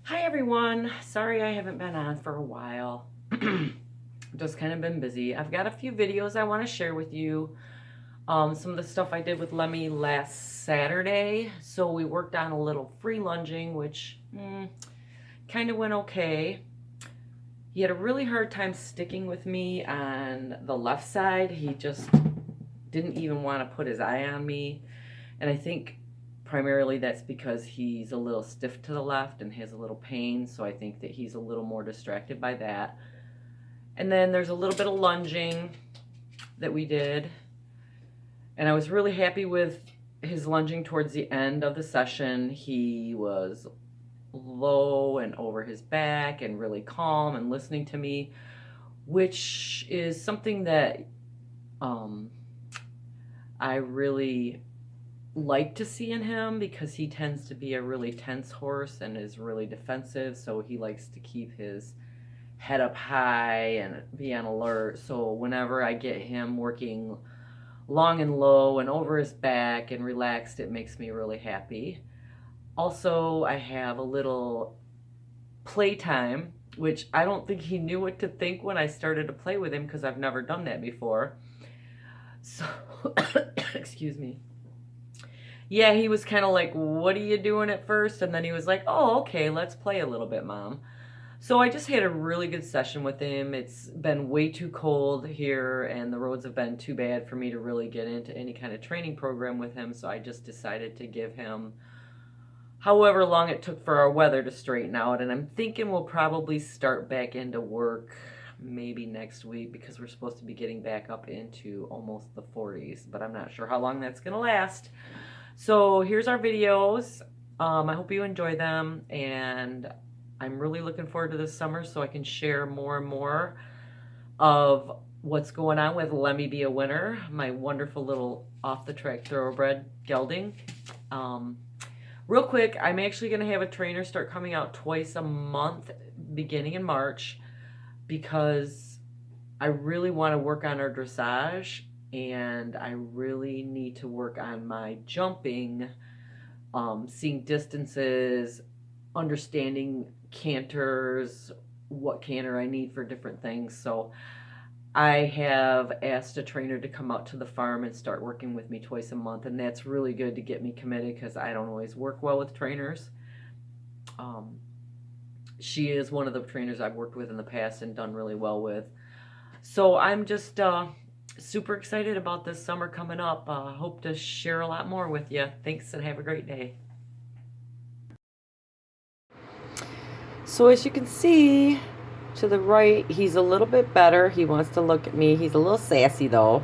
Hi everyone. Sorry I haven't been on for a while. Just kind of been busy. I've got a few videos I want to share with you. Some of the stuff I did with Lemmy last Saturday. So we worked on a little free lunging, which kind of went okay. He had a really hard time sticking with me on the left side. He just didn't even want to put his eye on me. And I think primarily that's because he's a little stiff to the left and has a little pain, so I think that he's a little more distracted by that. And then there's a little bit of lunging that we did, and I was really happy with his lunging towards the end of the session. He was low and over his back and really calm and listening to me, which is something that I really like to see in him, because he tends to be a really tense horse and is really defensive, so he likes to keep his head up high and be on alert. So whenever I get him working long and low and over his back and relaxed, it makes me really happy. Also, I have a little playtime, which I don't think he knew what to think when I started to play with him, because I've never done that before. So excuse me. Yeah, he was kind of like, "What are you doing?" at first, and then he was like, "Oh, okay, let's play a little bit, Mom." So I just had a really good session with him. It's been way too cold here, and the roads have been too bad for me to really get into any kind of training program with him, so I just decided to give him however long it took for our weather to straighten out, and I'm thinking we'll probably start back into work maybe next week, because we're supposed to be getting back up into almost the 40s, but I'm not sure how long that's going to last. So here's our videos. I hope you enjoy them, and I'm really looking forward to this summer so I can share more and more of what's going on with Lemmy Be a Winner, my wonderful little off-the-track thoroughbred gelding. Real quick, I'm actually going to have a trainer start coming out twice a month beginning in March, because I really want to work on our dressage, and I really need to work on my jumping, seeing distances, understanding canters, what canter I need for different things. So I have asked a trainer to come out to the farm and start working with me twice a month, and that's really good to get me committed, because I don't always work well with trainers. Um, she is one of the trainers I've worked with in the past and done really well with. So I'm just super excited about this summer coming up. Hope to share a lot more with you. Thanks, and have a great day. So as you can see to the right, he's a little bit better. He wants to look at me. He's a little sassy though.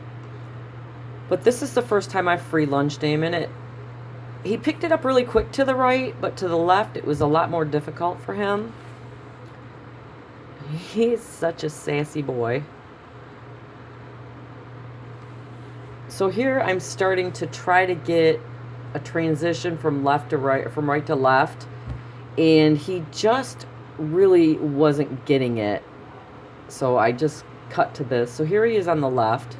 But this is the first time I free lunged him, and he picked it up really quick to the right, but to the left it was a lot more difficult for him. He's such a sassy boy. So here I'm starting to try to get a transition from left to right, or from right to left, and he just really wasn't getting it. So I just cut to this. So here he is on the left.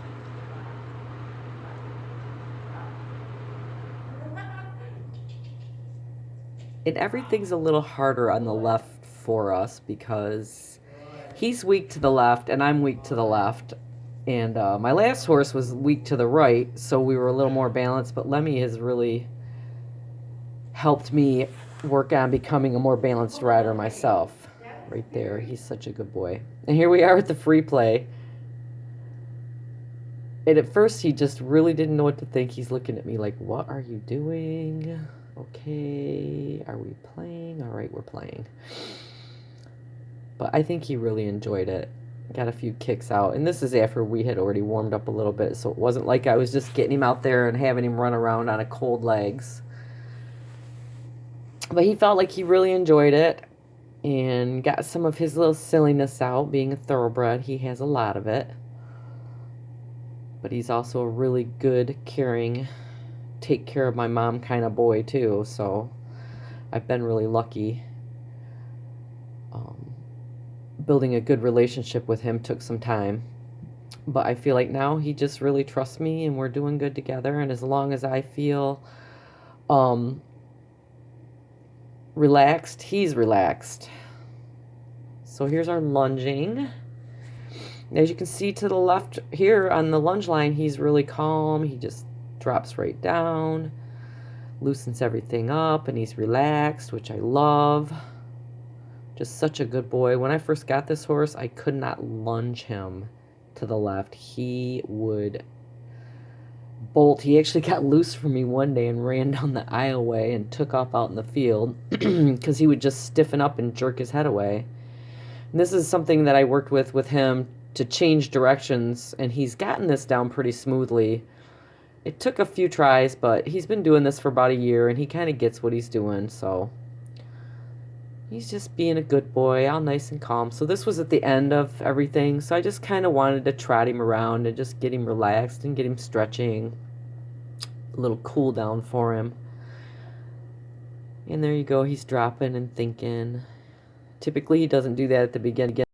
And everything's a little harder on the left for us, because he's weak to the left and I'm weak to the left. And my last horse was weak to the right, so we were a little more balanced. But Lemmy has really helped me work on becoming a more balanced rider myself. Right there, he's such a good boy. And here we are with the free play. And at first he just really didn't know what to think. He's looking at me like, "What are you doing? Okay, are we playing? All right, we're playing." But I think he really enjoyed it. Got a few kicks out. And this is after we had already warmed up a little bit, so it wasn't like I was just getting him out there and having him run around on a cold legs. But he felt like he really enjoyed it and got some of his little silliness out. Being a thoroughbred, he has a lot of it. But he's also a really good, caring, take care of my mom kind of boy too. So I've been really lucky. Building a good relationship with him took some time, but I feel like now he just really trusts me and we're doing good together. And as long as I feel relaxed, he's relaxed. So here's our lunging. As you can see to the left here on the lunge line, he's really calm. He just drops right down, loosens everything up, and he's relaxed, which I love. Just such a good boy. When I first got this horse, I could not lunge him to the left. He would bolt. He actually got loose from me one day and ran down the aisleway and took off out in the field because he would just stiffen up and jerk his head away. And this is something that I worked with him to change directions, and he's gotten this down pretty smoothly. It took a few tries, but he's been doing this for about a year, and he kind of gets what he's doing, so he's just being a good boy, all nice and calm. So this was at the end of everything, so I just kind of wanted to trot him around and just get him relaxed and get him stretching. A little cool down for him. And there you go, he's dropping and thinking. Typically he doesn't do that at the beginning.